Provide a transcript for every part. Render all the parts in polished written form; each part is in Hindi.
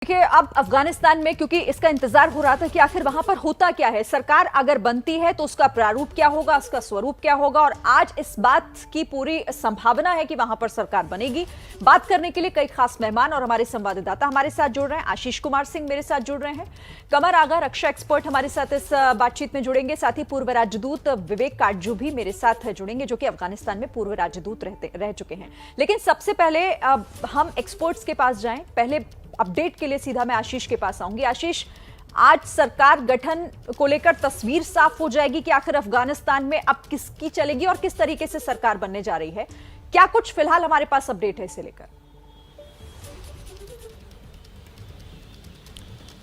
देखिए, अब अफगानिस्तान में क्योंकि इसका इंतजार हो रहा था कि आखिर वहां पर होता क्या है, सरकार अगर बनती है तो उसका प्रारूप क्या होगा, उसका स्वरूप क्या होगा, और आज इस बात की पूरी संभावना है कि वहां पर सरकार बनेगी। बात करने के लिए कई खास मेहमान और हमारे संवाददाता हमारे साथ जुड़ रहे हैं। आशीष कुमार सिंह मेरे साथ जुड़ रहे हैं, कमर आगा रक्षा एक्सपर्ट हमारे साथ इस बातचीत में जुड़ेंगे, साथ ही पूर्व राजदूत विवेक काटजू भी मेरे साथ जुड़ेंगे जो कि अफगानिस्तान में पूर्व राजदूत रह चुके हैं। लेकिन सबसे पहले हम एक्सपर्ट्स के पास जाएं। पहले अपडेट के लिए सीधा मैं आशीष के पास आऊंगी। आशीष, आज सरकार गठन को लेकर तस्वीर साफ हो जाएगी कि आखिर अफगानिस्तान में अब किसकी चलेगी और किस तरीके से सरकार बनने जा रही है। क्या कुछ फिलहाल हमारे पास अपडेट है इसे लेकर?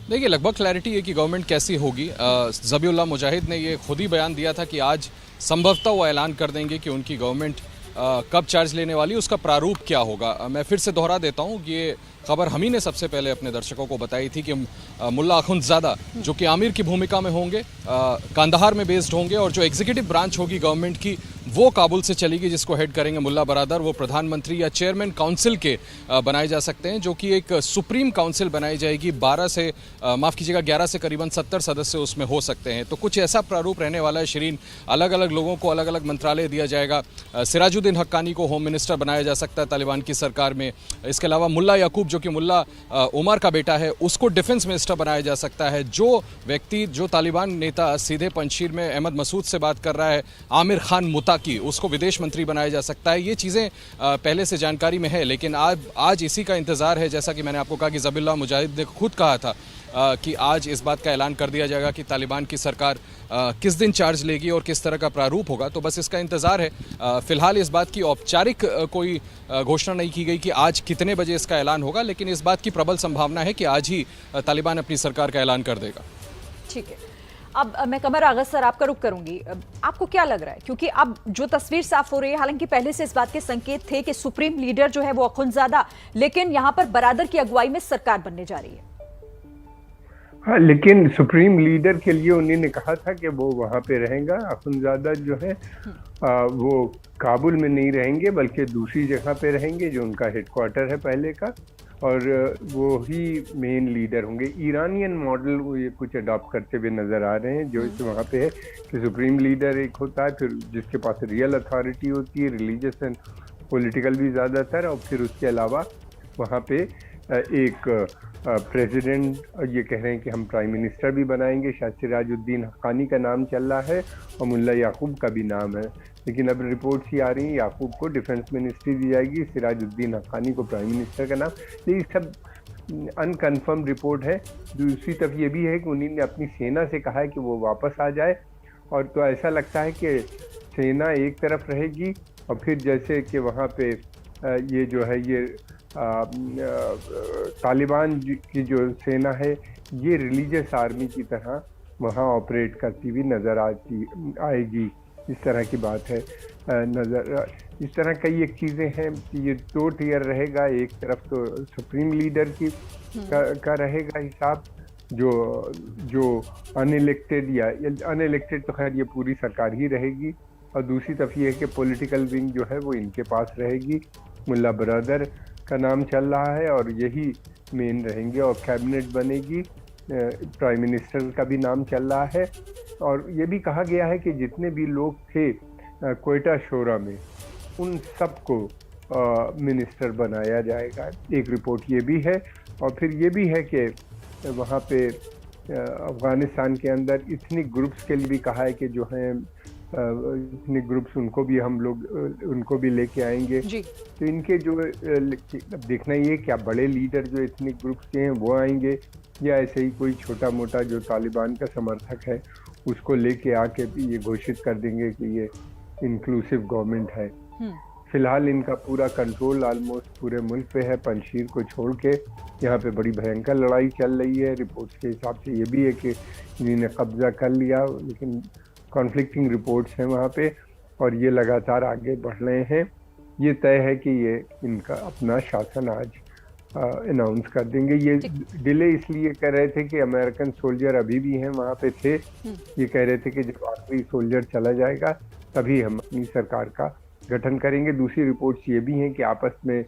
देखिए, लगभग क्लैरिटी है कि गवर्नमेंट कैसी होगी। ज़बीउल्लाह मुजाहिद ने ये खुद ही बयान दिया था कि आज संभवतः वो ऐलान कर देंगे कि उनकी गवर्नमेंट कब चार्ज लेने वाली, उसका प्रारूप क्या होगा। मैं फिर से दोहरा देता हूँ कि ये खबर हम ही ने सबसे पहले अपने दर्शकों को बताई थी कि मुल्ला अखुंदज़ादा जो कि आमिर की भूमिका में होंगे, कांदाहार में बेस्ड होंगे, और जो एग्जीक्यूटिव ब्रांच होगी गवर्नमेंट की वो काबुल से चलेगी, जिसको हेड करेंगे मुल्ला बरादर। वो प्रधानमंत्री या चेयरमैन काउंसिल के बनाए जा सकते हैं, जो कि एक सुप्रीम काउंसिल बनाई जाएगी। 11 से करीबन 70 सदस्य उसमें हो सकते हैं। तो कुछ ऐसा प्रारूप रहने वाला है शिरीन। अलग अलग लोगों को अलग अलग मंत्रालय दिया जाएगा। सिराजुद्दीन हक्कानी को होम मिनिस्टर बनाया जा सकता है तालिबान की सरकार में। इसके अलावा मुल्ला याकूब जो कि मुल्ला उमर का बेटा है, उसको डिफेंस मिनिस्टर बनाया जा सकता है। जो व्यक्ति, जो तालिबान नेता सीधे पंजशीर में अहमद मसूद से बात कर रहा है, आमिर खान मुताकी, उसको विदेश मंत्री बनाया जा सकता है। ये चीज़ें पहले से जानकारी में है, लेकिन आज इसी का इंतजार है। जैसा कि मैंने आपको कहा कि ज़बीउल्लाह मुजाहिद ने खुद कहा था कि आज इस बात का ऐलान कर दिया जाएगा कि तालिबान की सरकार किस दिन चार्ज लेगी और किस तरह का प्रारूप होगा। तो बस इसका इंतज़ार है। फिलहाल इस बात की औपचारिक कोई घोषणा नहीं की गई कि आज कितने बजे इसका ऐलान होगा, लेकिन इस बात की प्रबल संभावना है कि आज ही तालिबान अपनी सरकार का ऐलान कर देगा। ठीक है, अब मैं कमर आगा सर आपका रुख करूंगी। आपको क्या लग रहा है, क्योंकि अब जो तस्वीर साफ हो रही है, हालांकि पहले से इस बात के संकेत थे कि सुप्रीम लीडर जो है वो अखुंदज़ादा, लेकिन यहां पर बरादर की अगुवाई में सरकार बनने जा रही है। हाँ, लेकिन सुप्रीम लीडर के लिए उन्होंने कहा था कि वो वहाँ पे रहेगा। अखुंदज़ादा जो है वो काबुल में नहीं रहेंगे, बल्कि दूसरी जगह पे रहेंगे जो उनका हेडक्वार्टर है पहले का, और वो ही मेन लीडर होंगे। ईरानियन मॉडल वो ये कुछ अडॉप्ट करते हुए नज़र आ रहे हैं, जो इस वहाँ पे है कि सुप्रीम लीडर एक होता है, फिर जिसके पास रियल अथॉरिटी होती है, रिलीजियस एंड पॉलिटिकल भी ज़्यादातर, और फिर उसके अलावा वहाँ पे एक प्रेसिडेंट। ये कह रहे हैं कि हम प्राइम मिनिस्टर भी बनाएंगे। शायद सिराजुद्दीन हक्कानी का नाम चल रहा है और मुल्ला याकूब का भी नाम है, लेकिन अब रिपोर्ट्स ही आ रही हैं याकूब को डिफेंस मिनिस्ट्री दी जाएगी, सिराजुद्दीन हक्कानी को प्राइम मिनिस्टर का नाम। ये सब अनकन्फर्म रिपोर्ट है। दूसरी तरफ ये भी है कि उन्होंने अपनी सेना से कहा है कि वो वापस आ जाए, और तो ऐसा लगता है कि सेना एक तरफ रहेगी, और फिर जैसे कि वहाँ पे ये जो है ये तालिबान की जो सेना है, ये रिलीजियस आर्मी की तरह वहाँ ऑपरेट करती हुई नज़र आएगी। इस तरह की बात है। इस तरह कई एक चीज़ें हैं कि ये 2 टियर रहेगा। एक तरफ तो सुप्रीम लीडर की का रहेगा हिसाब, जो अनइलेक्टेड या अनइलेक्टेड तो खैर ये पूरी सरकार ही रहेगी, और दूसरी तरफ ये है कि पॉलिटिकल विंग जो है वो इनके पास रहेगी। मुल्ला बरादर का नाम चल रहा है और यही मेन रहेंगे, और कैबिनेट बनेगी। प्राइम मिनिस्टर का भी नाम चल रहा है, और ये भी कहा गया है कि जितने भी लोग थे क्वेटा शोरा में, उन सबको मिनिस्टर बनाया जाएगा। एक रिपोर्ट ये भी है, और फिर ये भी है कि वहाँ पे अफ़गानिस्तान के अंदर इथनिक ग्रुप्स के लिए भी कहा है कि जो हैं इतने ग्रुप्स, उनको भी लेके आएंगे। तो इनके जो देखना ये क्या बड़े लीडर जो इतने ग्रुप्स के हैं वो आएंगे, या ऐसे ही कोई छोटा मोटा जो तालिबान का समर्थक है उसको लेके आके भी ये घोषित कर देंगे कि ये इंक्लूसिव गवर्नमेंट है। फिलहाल इनका पूरा कंट्रोल ऑलमोस्ट पूरे मुल्क पे है, पंजशीर को छोड़ के। यहाँ पे बड़ी भयंकर लड़ाई चल रही है। रिपोर्ट्स के हिसाब से ये भी है कि इन्होंने कब्जा कर लिया, लेकिन कॉन्फ्लिक्टिंग रिपोर्ट्स हैं वहाँ पे, और ये लगातार आगे बढ़ रहे हैं। ये तय है कि ये इनका अपना शासन आज अनाउंस कर देंगे। ये डिले इसलिए कर रहे थे कि अमेरिकन सोल्जर अभी भी हैं वहाँ पे थे। ये कह रहे थे कि जब आखिरी सोल्जर चला जाएगा तभी हम अपनी सरकार का गठन करेंगे। दूसरी रिपोर्ट्स ये भी हैं कि आपस में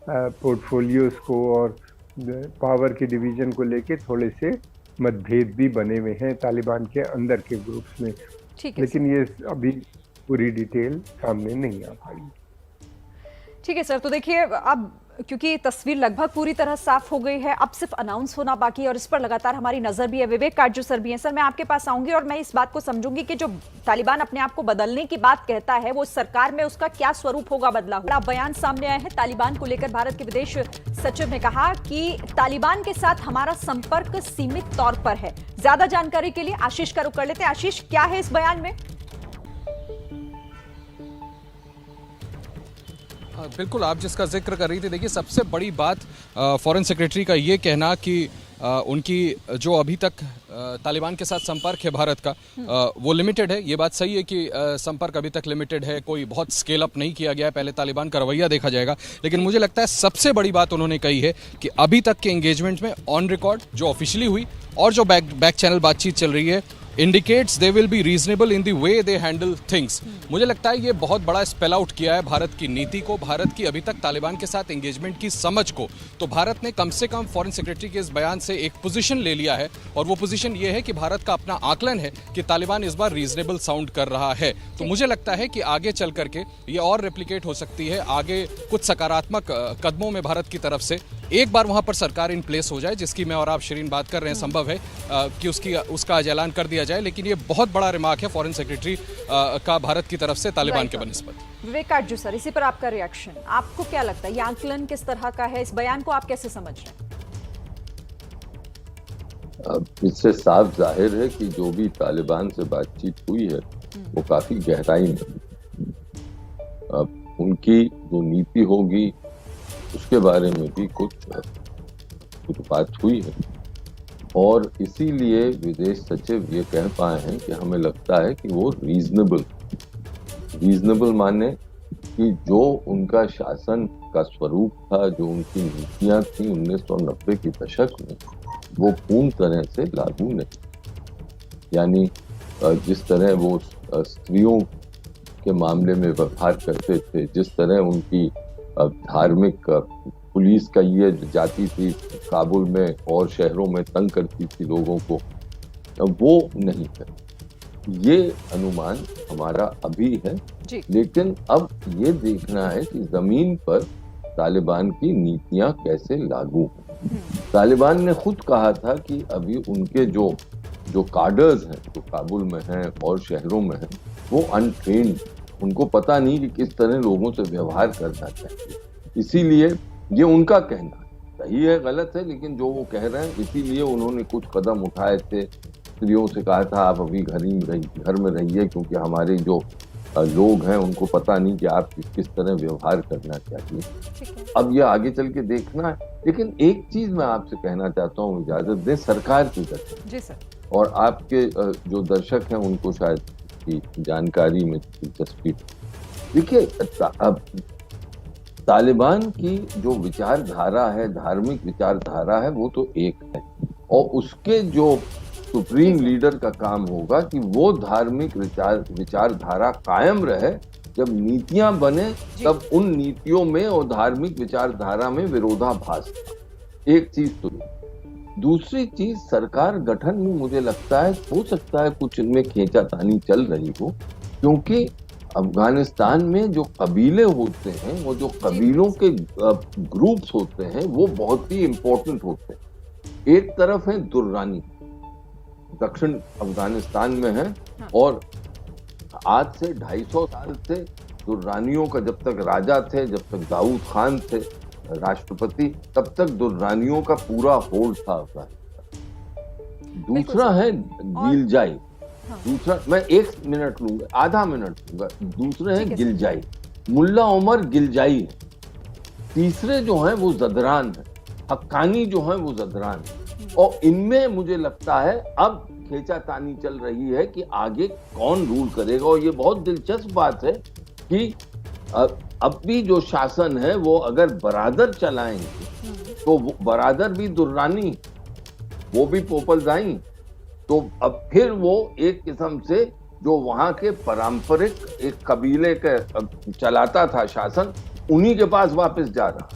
पोर्टफोलियोज को और पावर के डिवीजन को लेके थोड़े से मतभेद भी बने हुए हैं तालिबान के अंदर के ग्रुप्स में, ठीक है लेकिन ये अभी पूरी डिटेल सामने नहीं आ पाई। ठीक है सर, तो देखिए अब क्योंकि तस्वीर लगभग पूरी तरह साफ हो गई है, अब सिर्फ अनाउंस होना बाकी है और इस पर लगातार हमारी नजर भी है। विवेक काटजू सर भी हैं। सर, मैं आपके पास आऊंगी और मैं इस बात को समझूंगी कि जो तालिबान अपने आप को बदलने की बात कहता है वो सरकार में उसका क्या स्वरूप होगा बदला हुआ। बयान सामने आए हैं तालिबान को लेकर। भारत के विदेश सचिव ने कहा कि तालिबान के साथ हमारा संपर्क सीमित तौर पर है। ज्यादा जानकारी के लिए आशीष का रुख कर लेते हैं। आशीष, क्या है इस बयान में? बिल्कुल, आप जिसका जिक्र कर रही थी, देखिए सबसे बड़ी बात फॉरेन सेक्रेटरी का ये कहना कि उनकी जो अभी तक तालिबान के साथ संपर्क है भारत का वो लिमिटेड है। ये बात सही है कि संपर्क अभी तक लिमिटेड है, कोई बहुत स्केल अप नहीं किया गया है, पहले तालिबान का रवैया देखा जाएगा। लेकिन मुझे लगता है सबसे बड़ी बात उन्होंने कही है कि अभी तक के एंगेजमेंट में ऑन रिकॉर्ड जो ऑफिशियली हुई और जो बैक चैनल बातचीत चल रही है indicates they will be reasonable in the way they handle things. मुझे लगता है ये बहुत बड़ा स्पेल आउट किया है भारत की नीति को, भारत की अभी तक तालिबान के साथ एंगेजमेंट की समझ को। तो भारत ने कम से कम फॉरेन सेक्रेटरी के इस बयान से एक पोजीशन ले लिया है और वो पोजीशन ये है कि भारत का अपना आकलन है कि तालिबान इस बार रीजनेबल साउंड कर रहा है। तो मुझे लगता है कि आगे चल करके ये और रेप्लिकेट हो सकती है। आगे कुछ सकारात्मक कदमों में भारत की तरफ से एक बार वहां पर सरकार इन प्लेस हो जाए, जिसकी मैं और आप शिरीन बात कर रहे हैं, संभव है कि उसका आज ऐलान कर दिया जाए। लेकिन ये बहुत बड़ा रिमार्क है फॉरेन सेक्रेटरी का भारत की तरफ से तालिबान के बनिस्बत। विवेक काटजू सर, इसी पर आपका रिएक्शन, आपको क्या लगता है ये आकलन किस तरह का है? इस बयान को आप कैसे समझ रहे हैं? इससे साफ जाहिर है कि जो भी तालिबान से बातचीत हुई है वो काफी गहराई में, उनकी जो नीति होगी उसके बारे में भी कुछ बात हुई है और इसीलिए विदेश सचिव ये कह पाए हैं कि हमें लगता है कि वो रीजनेबल माने कि जो उनका शासन का स्वरूप था, जो उनकी नीतियां थी 1990 के दशक में, वो पूर्ण तरह से लागू नहीं। यानी जिस तरह वो स्त्रियों के मामले में व्यवहार करते थे, जिस तरह उनकी धार्मिक पुलिस का ये जाती थी काबुल में और शहरों में तंग करती थी लोगों को, वो नहीं है। ये अनुमान हमारा अभी है, लेकिन अब ये देखना है कि जमीन पर तालिबान की नीतियां कैसे लागू हों। तालिबान ने खुद कहा था कि अभी उनके जो कार्डर्स हैं, जो काबुल में हैं और शहरों में हैं, वो अनट्रेन्ड, उनको पता नहीं कि किस तरह लोगों से व्यवहार करना चाहिए। इसीलिए ये उनका कहना सही है, गलत है, लेकिन जो वो कह रहे हैं, इसीलिए उन्होंने कुछ कदम उठाए थे। स्त्रियों से कहा था आप अभी घर में रहिए, क्योंकि हमारे जो लोग हैं उनको पता नहीं कि आप किस तरह व्यवहार करना चाहिए। अब ये आगे चल के देखना है। लेकिन एक चीज मैं आपसे कहना चाहता हूँ, इजाजत दें, सरकार की तरफ जी सर, और आपके जो दर्शक हैं उनको शायद की जानकारी में दिलचस्पी। देखिए, अब तालिबान की जो विचारधारा है, धार्मिक विचारधारा है, वो तो एक है और उसके जो सुप्रीम लीडर का काम होगा कि वो धार्मिक विचारधारा कायम रहे। जब नीतियां बने तब उन नीतियों में और धार्मिक विचारधारा में विरोधाभास था। एक चीज तो। दूसरी चीज, सरकार गठन में मुझे लगता है हो सकता है कुछ इनमें खींचातानी चल रही हो, क्योंकि अफगानिस्तान में जो कबीले होते हैं, वो जो कबीलों के ग्रुप्स होते हैं, वो बहुत ही इंपॉर्टेंट होते हैं। एक तरफ है दुर्रानी, दक्षिण अफगानिस्तान में है, और आज से 250 साल से दुर्रानियों का, जब तक राजा थे, जब तक दाऊद खान थे राष्ट्रपति, तब तक दुर्रानियों का पूरा होल्ड था अफगानिस्तान। दूसरा है गिलजाई, दूसरा, मैं 1 मिनट लूंगा, आधा मिनट लूंगा। दूसरे हैं गिलजाई, मुल्ला उमर गिलजाई है। तीसरे जो हैं वो जदरान है, हक्कानी जो हैं वो जदरान है। और इनमें मुझे लगता है अब खींचातानी चल रही है कि आगे कौन रूल करेगा। और ये बहुत दिलचस्प बात है कि अब भी जो शासन है वो अगर बरादर चलाएंगे तो वो बरादर भी दुर्रानी, वो भी पोपलजाई, तो अब फिर वो एक किस्म से जो वहां के पारंपरिक एक कबीले के चलाता था शासन, उन्हीं के पास वापस जा रहा।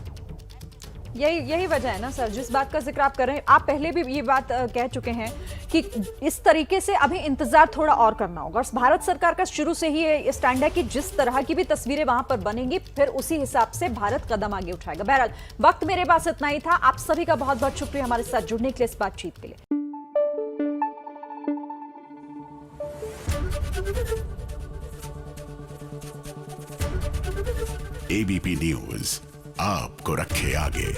यही वजह है ना सर, जिस बात का जिक्र आप कर रहे हैं। आप पहले भी ये बात कह चुके हैं कि इस तरीके से अभी इंतजार थोड़ा और करना होगा, और भारत सरकार का शुरू से ही ये स्टैंड है कि जिस तरह की भी तस्वीरें वहां पर बनेंगी फिर उसी हिसाब से भारत कदम आगे उठाएगा। बहरहाल वक्त मेरे पास इतना ही था। आप सभी का बहुत बहुत शुक्रिया हमारे साथ जुड़ने के लिए, इस बातचीत के लिए। एबीपी न्यूज आपको रखे आगे।